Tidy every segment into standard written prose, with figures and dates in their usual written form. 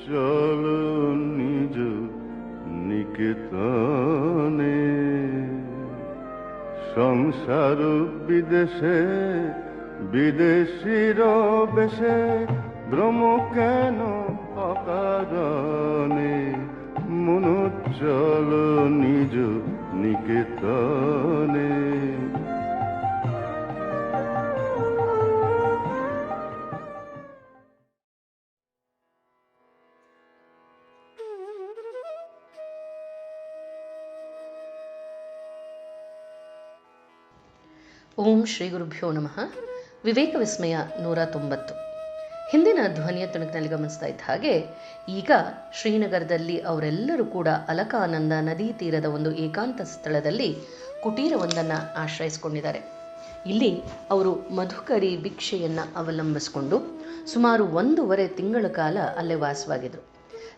চলো নিজ নিকেতনে, সংসার বিদেশে বিদেশির বেশে ভ্রম কেন অকারণে, মন চলো নিজ নিকেতনে। ಓಂ ಶ್ರೀ ಗುರುಭ್ಯೋ ನಮಃ. ವಿವೇಕ ವಿಸ್ಮಯ 190. ಹಿಂದಿನ ಧ್ವನಿಯ ತುಣುಕಿನಲ್ಲಿ ಗಮನಿಸ್ತಾ ಇದ್ದ ಹಾಗೆ ಈಗ ಶ್ರೀನಗರದಲ್ಲಿ ಅವರೆಲ್ಲರೂ ಕೂಡ ಅಲಕಾನಂದ ನದಿ ತೀರದ ಒಂದು ಏಕಾಂತ ಸ್ಥಳದಲ್ಲಿ ಕುಟೀರವೊಂದನ್ನು ಆಶ್ರಯಿಸಿಕೊಂಡಿದ್ದಾರೆ. ಇಲ್ಲಿ ಅವರು ಮಧುಕರಿ ಭಿಕ್ಷೆಯನ್ನು ಅವಲಂಬಿಸಿಕೊಂಡು ಸುಮಾರು 1.5 ತಿಂಗಳ ಕಾಲ ಅಲ್ಲೇ ವಾಸವಾಗಿದ್ದರು.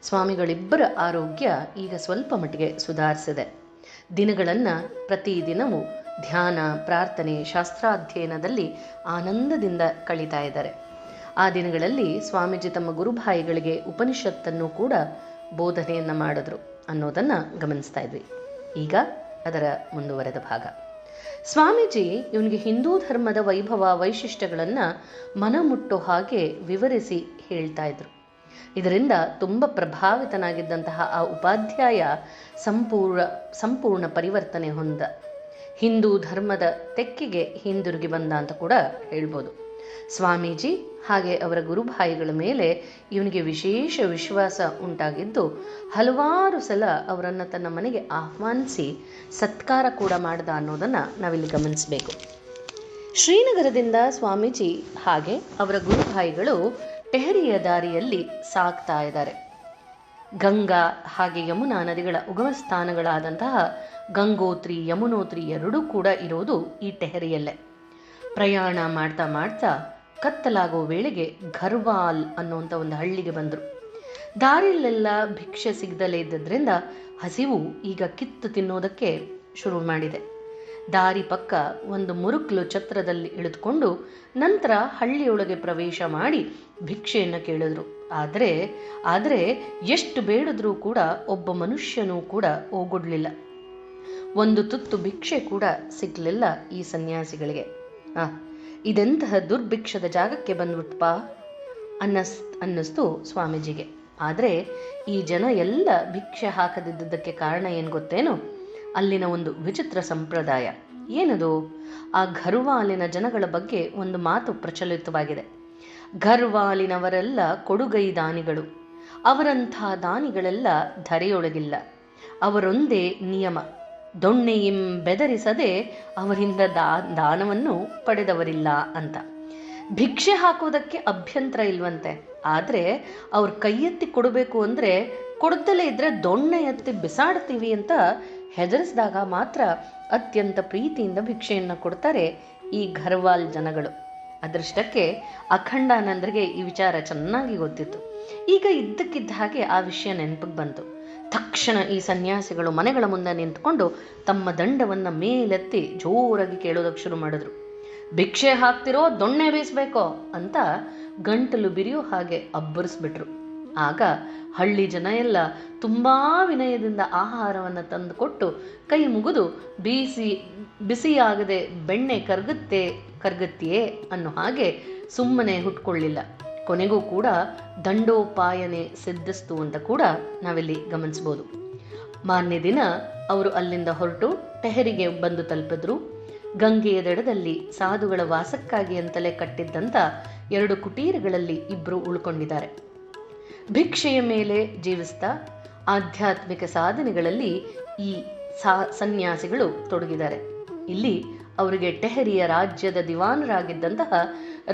ಸ್ವಾಮಿಗಳಿಬ್ಬರ ಆರೋಗ್ಯ ಈಗ ಸ್ವಲ್ಪ ಮಟ್ಟಿಗೆ ಸುಧಾರಿಸಿದೆ. ದಿನಗಳನ್ನು ಪ್ರತಿದಿನವೂ ಧ್ಯಾನ, ಪ್ರಾರ್ಥನೆ, ಶಾಸ್ತ್ರಾಧ್ಯಯನದಲ್ಲಿ ಆನಂದದಿಂದ ಕಳೀತಾ ಇದ್ದಾರೆ. ಆ ದಿನಗಳಲ್ಲಿ ಸ್ವಾಮೀಜಿ ತಮ್ಮ ಗುರುಭಾಯಿಗಳಿಗೆ ಉಪನಿಷತ್ತನ್ನು ಕೂಡ ಬೋಧನೆಯನ್ನು ಮಾಡಿದ್ರು ಅನ್ನೋದನ್ನು ಗಮನಿಸ್ತಾ ಇದ್ವಿ. ಈಗ ಅದರ ಮುಂದುವರೆದ ಭಾಗ. ಸ್ವಾಮೀಜಿ ಇವನಿಗೆ ಹಿಂದೂ ಧರ್ಮದ ವೈಭವ ವೈಶಿಷ್ಟ್ಯಗಳನ್ನು ಮನಮುಟ್ಟೋ ಹಾಗೆ ವಿವರಿಸಿ ಹೇಳ್ತಾ ಇದ್ರು. ಇದರಿಂದ ತುಂಬ ಪ್ರಭಾವಿತನಾಗಿದ್ದಂತಹ ಆ ಉಪಾಧ್ಯಾಯ ಸಂಪೂರ್ಣ ಪರಿವರ್ತನೆ ಹೊಂದ ಹಿಂದೂ ಧರ್ಮದ ತೆಕ್ಕೆಗೆ ಹಿಂದಿರುಗಿ ಬಂದ ಅಂತ ಕೂಡ ಹೇಳ್ಬೋದು. ಸ್ವಾಮೀಜಿ ಹಾಗೆ ಅವರ ಗುರುಭಾಯಿಗಳ ಮೇಲೆ ಇವನಿಗೆ ವಿಶೇಷ ವಿಶ್ವಾಸ ಉಂಟಾಗಿದ್ದು ಹಲವಾರು ಸಲ ಅವರನ್ನು ತನ್ನ ಮನೆಗೆ ಆಹ್ವಾನಿಸಿ ಸತ್ಕಾರ ಕೂಡ ಮಾಡ್ದ ಅನ್ನೋದನ್ನು ನಾವಿಲ್ಲಿ ಗಮನಿಸಬೇಕು. ಶ್ರೀನಗರದಿಂದ ಸ್ವಾಮೀಜಿ ಹಾಗೆ ಅವರ ಗುರುಭಾಯಿಗಳು ಟೆಹರಿಯ ದಾರಿಯಲ್ಲಿ ಸಾಗ್ತಾ ಇದ್ದಾರೆ. ಗಂಗಾ ಹಾಗೆ ಯಮುನಾ ನದಿಗಳ ಉಗಮ ಸ್ಥಾನಗಳಾದಂತಹ ಗಂಗೋತ್ರಿ, ಯಮುನೋತ್ರಿ ಎರಡೂ ಕೂಡ ಇರೋದು ಈ ಟೆಹರಿಯಲ್ಲೇ. ಪ್ರಯಾಣ ಮಾಡ್ತಾ ಮಾಡ್ತಾ ಕತ್ತಲಾಗೋ ವೇಳೆಗೆ ಘರ್ವಾಲ್ ಅನ್ನುವಂಥ ಒಂದು ಹಳ್ಳಿಗೆ ಬಂದರು. ದಾರಿಯಲ್ಲೆಲ್ಲ ಭಿಕ್ಷೆ ಸಿಗದಲೇ ಇದ್ದದ್ರಿಂದ ಹಸಿವು ಈಗ ಕಿತ್ತು ತಿನ್ನೋದಕ್ಕೆ ಶುರು ಮಾಡಿದೆ. ದಾರಿ ಪಕ್ಕ ಒಂದು ಮುರುಕ್ಲು ಛತ್ರದಲ್ಲಿ ಇಳಿದುಕೊಂಡು ನಂತರ ಹಳ್ಳಿಯೊಳಗೆ ಪ್ರವೇಶ ಮಾಡಿ ಭಿಕ್ಷೆಯನ್ನು ಕೇಳಿದ್ರು. ಆದರೆ ಎಷ್ಟು ಬೇಡಿದ್ರೂ ಕೂಡ ಒಬ್ಬ ಮನುಷ್ಯನೂ ಕೂಡ ಓಗೊಡ್ಲಿಲ್ಲ. ಒಂದು ತುತ್ತು ಭಿಕ್ಷೆ ಕೂಡ ಸಿಗ್ಲಿಲ್ಲ ಈ ಸನ್ಯಾಸಿಗಳಿಗೆ. ಇದೆಂತಹ ದುರ್ಭಿಕ್ಷದ ಜಾಗಕ್ಕೆ ಬಂದ್ಬಿಟ್ಪ ಅನ್ನಿಸ್ತು ಸ್ವಾಮೀಜಿಗೆ. ಆದರೆ ಈ ಜನ ಎಲ್ಲ ಭಿಕ್ಷೆ ಹಾಕದಿದ್ದಕ್ಕೆ ಕಾರಣ ಏನು ಗೊತ್ತೇನೋ? ಅಲ್ಲಿನ ಒಂದು ವಿಚಿತ್ರ ಸಂಪ್ರದಾಯ. ಏನದು? ಆ ಘರ್ವಾಲಿನ ಜನಗಳ ಬಗ್ಗೆ ಒಂದು ಮಾತು ಪ್ರಚಲಿತವಾಗಿದೆ. ಘರ್ವಾಲಿನವರೆಲ್ಲ ಕೊಡುಗೈ ದಾನಿಗಳು. ಅವರಂಥ ದಾನಿಗಳೆಲ್ಲ ಧರೆಯೊಳಗಿಲ್ಲ. ಅವರೊಂದೇ ನಿಯಮ, ದೊಣ್ಣೆಯಿಂ ಬೆದರಿಸದೆ ಅವರಿಂದ ದಾನವನ್ನು ಪಡೆದವರಿಲ್ಲ ಅಂತ. ಭಿಕ್ಷೆ ಹಾಕೋದಕ್ಕೆ ಅಭ್ಯಂತರ ಇಲ್ವಂತೆ. ಆದರೆ ಅವ್ರು ಕೈ ಎತ್ತಿ ಕೊಡಬೇಕು ಅಂದರೆ ಕೊಡ್ದಲೇ ಇದ್ರೆ ದೊಣ್ಣೆ ಎತ್ತಿ ಬಿಸಾಡ್ತೀವಿ ಅಂತ ಹೆದರಿಸಿದಾಗ ಮಾತ್ರ ಅತ್ಯಂತ ಪ್ರೀತಿಯಿಂದ ಭಿಕ್ಷೆಯನ್ನು ಕೊಡ್ತಾರೆ ಈ ಘರ್ವಾಲ್ ಜನಗಳು. ಅದೃಷ್ಟಕ್ಕೆ ಅಖಂಡಾನಂದರಿಗೆ ಈ ವಿಚಾರ ಚೆನ್ನಾಗಿ ಗೊತ್ತಿತ್ತು. ಈಗ ಇದ್ದಕ್ಕಿದ್ದ ಹಾಗೆ ಆ ವಿಷಯ ನೆನಪಿಗೆ ಬಂತು. ತಕ್ಷಣ ಈ ಸನ್ಯಾಸಿಗಳು ಮನೆಗಳ ಮುಂದೆ ನಿಂತ್ಕೊಂಡು ತಮ್ಮ ದಂಡವನ್ನು ಮೇಲೆತ್ತಿ ಜೋರಾಗಿ ಕೇಳೋದಕ್ಕೆ ಶುರು ಮಾಡಿದ್ರು. ಭಿಕ್ಷೆ ಹಾಕ್ತಿರೋ ದೊಣ್ಣೆ ಬೀಸ್ಬೇಕೋ ಅಂತ ಗಂಟಲು ಬಿರಿಯೋ ಹಾಗೆ ಅಬ್ಬರಿಸ್ಬಿಟ್ರು. ಆಗ ಹಳ್ಳಿ ಜನ ಎಲ್ಲ ತುಂಬಾ ವಿನಯದಿಂದ ಆಹಾರವನ್ನು ತಂದುಕೊಟ್ಟು ಕೈ ಮುಗಿದು ಬಿಸಿಯಾಗದೆ ಬೆಣ್ಣೆ ಕರ್ಗತ್ತೆಯೇ ಅನ್ನೋ ಹಾಗೆ ಸುಮ್ಮನೆ ಹುಟ್ಕೊಳ್ಳಿಲ್ಲ. ಕೊನೆಗೂ ಕೂಡ ದಂಡೋಪಾಯನೆ ಸಿದ್ಧಿಸ್ತು ಅಂತ ಕೂಡ ನಾವಿಲ್ಲಿ ಗಮನಿಸ್ಬೋದು. ಮಾರನೇ ದಿನ ಅವರು ಅಲ್ಲಿಂದ ಹೊರಟು ಟೆಹರಿಗೆ ಬಂದು ತಲುಪಿದ್ರು. ಗಂಗೆಯ ದಡದಲ್ಲಿ ಸಾಧುಗಳ ವಾಸಕ್ಕಾಗಿ ಅಂತಲೇ ಕಟ್ಟಿದ್ದಂಥ 2 ಕುಟೀರಗಳಲ್ಲಿ ಇಬ್ಬರು ಉಳ್ಕೊಂಡಿದ್ದಾರೆ. ಭಿಕ್ಷೆಯ ಮೇಲೆ ಜೀವಿಸ್ತಾ ಆಧ್ಯಾತ್ಮಿಕ ಸಾಧನೆಗಳಲ್ಲಿ ಈ ಸನ್ಯಾಸಿಗಳು ತೊಡಗಿದ್ದಾರೆ. ಇಲ್ಲಿ ಅವರಿಗೆ ಟೆಹರಿಯ ರಾಜ್ಯದ ದಿವಾನರಾಗಿದ್ದಂತಹ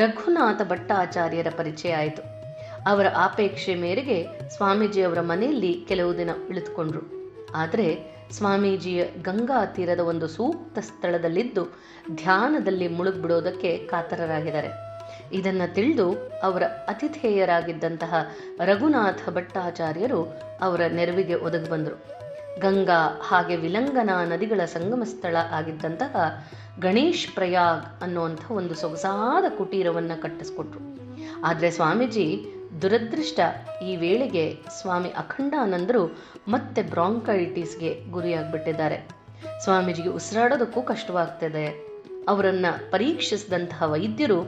ರಘುನಾಥ ಭಟ್ಟಾಚಾರ್ಯರ ಪರಿಚಯ ಆಯಿತು. ಅವರ ಆಪೇಕ್ಷೆ ಮೇರೆಗೆ ಸ್ವಾಮೀಜಿಯವರ ಮನೆಯಲ್ಲಿ ಕೆಲವು ದಿನ ಇಳಿದುಕೊಂಡ್ರು. ಆದರೆ ಸ್ವಾಮೀಜಿಯ ಗಂಗಾ ತೀರದ ಒಂದು ಸೂಕ್ತ ಸ್ಥಳದಲ್ಲಿದ್ದು ಧ್ಯಾನದಲ್ಲಿ ಮುಳುಗ್ಬಿಡೋದಕ್ಕೆ ಕಾತರರಾಗಿದ್ದಾರೆ. ಇದನ್ನು ತಿಳಿದು ಅವರ ಅತಿಥೇಯರಾಗಿದ್ದಂತಹ ರಘುನಾಥ ಭಟ್ಟಾಚಾರ್ಯರು ಅವರ ನೆರವಿಗೆ ಒದಗಿ ಬಂದರು. ಗಂಗಾ ಹಾಗೆ ವಿಲಂಗನಾ ನದಿಗಳ ಸಂಗಮ ಸ್ಥಳ ಆಗಿದ್ದಂತಹ ಗಣೇಶ್ ಪ್ರಯಾಗ್ ಅನ್ನುವಂಥ ಒಂದು ಸೊಗಸಾದ ಕುಟೀರವನ್ನು ಕಟ್ಟಿಸ್ಕೊಟ್ರು. ಆದರೆ ಸ್ವಾಮೀಜಿ ದುರದೃಷ್ಟ, ಈ ವೇಳೆಗೆ ಸ್ವಾಮಿ ಅಖಂಡಾನಂದರು ಮತ್ತೆ ಬ್ರಾಂಕೈಟಿಸ್ಗೆ ಗುರಿಯಾಗ್ಬಿಟ್ಟಿದ್ದಾರೆ. ಸ್ವಾಮೀಜಿಗೆ ಉಸಿರಾಡೋದಕ್ಕೂ ಕಷ್ಟವಾಗ್ತಿದೆ. ಅವರನ್ನು ಪರೀಕ್ಷಿಸಿದಂತಹ ವೈದ್ಯರು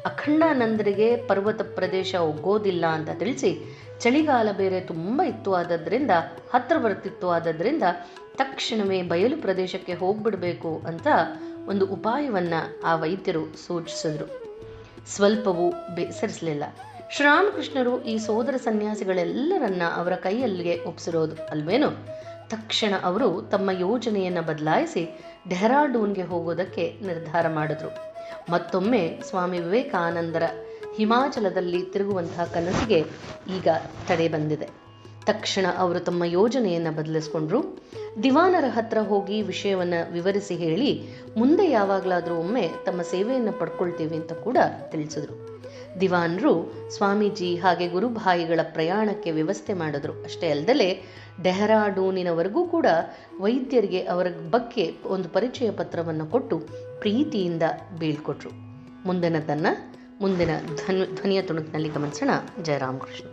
ಅಖಂಡಾನಂದರಿಗೆ ಪರ್ವತ ಪ್ರದೇಶ ಒಗ್ಗೋದಿಲ್ಲ ಅಂತ ತಿಳಿಸಿ, ಚಳಿಗಾಲ ಬೇರೆ ತುಂಬ ಹತ್ತಿರ ಬರ್ತಿತ್ತು. ಆದದ್ರಿಂದ ತಕ್ಷಣವೇ ಬಯಲು ಪ್ರದೇಶಕ್ಕೆ ಹೋಗ್ಬಿಡಬೇಕು ಅಂತ ಒಂದು ಉಪಾಯವನ್ನು ಆ ವೈದ್ಯರು ಸೂಚಿಸಿದ್ರು. ಸ್ವಲ್ಪವೂ ಬೇಸರಿಸಲಿಲ್ಲ. ಶ್ರೀರಾಮಕೃಷ್ಣರು ಈ ಸೋದರ ಸನ್ಯಾಸಿಗಳೆಲ್ಲರನ್ನ ಅವರ ಕೈಯಲ್ಲಿಗೆ ಒಪ್ಪಿಸಿರೋದು ಅಲ್ವೇನು? ತಕ್ಷಣ ಅವರು ತಮ್ಮ ಯೋಜನೆಯನ್ನು ಬದಲಾಯಿಸಿ ಡೆಹ್ರಾಡೂನ್ಗೆ ಹೋಗೋದಕ್ಕೆ ನಿರ್ಧಾರ ಮಾಡಿದ್ರು. ಮತ್ತೊಮ್ಮೆ ಸ್ವಾಮಿ ವಿವೇಕಾನಂದರ ಹಿಮಾಚಲದಲ್ಲಿ ತಿರುಗುವಂತಹ ಕನಸಿಗೆ ಈಗ ತಡೆ ಬಂದಿದೆ. ತಕ್ಷಣ ಅವರು ತಮ್ಮ ಯೋಜನೆಯನ್ನು ಬದಲಿಸ್ಕೊಂಡ್ರು. ದಿವಾನರ ಹತ್ರ ಹೋಗಿ ವಿಷಯವನ್ನು ವಿವರಿಸಿ ಹೇಳಿ, ಮುಂದೆ ಯಾವಾಗಲಾದರೂ ಒಮ್ಮೆ ತಮ್ಮ ಸೇವೆಯನ್ನು ಪಡ್ಕೊಳ್ತೀವಿ ಅಂತ ಕೂಡ ತಿಳಿಸಿದ್ರು. ದಿವಾನರು ಸ್ವಾಮೀಜಿ ಹಾಗೆ ಗುರುಭಾಯಿಗಳ ಪ್ರಯಾಣಕ್ಕೆ ವ್ಯವಸ್ಥೆ ಮಾಡಿದ್ರು. ಅಷ್ಟೇ ಅಲ್ಲದೆ ಡೆಹ್ರಾಡೂನಿನವರೆಗೂ ಕೂಡ ವೈದ್ಯರಿಗೆ ಅವರ ಬಗ್ಗೆ ಒಂದು ಪರಿಚಯ ಪತ್ರವನ್ನು ಕೊಟ್ಟು ಪ್ರೀತಿಯಿಂದ ಬೀಳ್ಕೊಟ್ರು. ಮುಂದಿನ ಧ್ವನಿಯ ತುಣುಕಿನಲ್ಲಿ ಗಮನಿಸೋಣ. ಜಯರಾಮಕೃಷ್ಣ.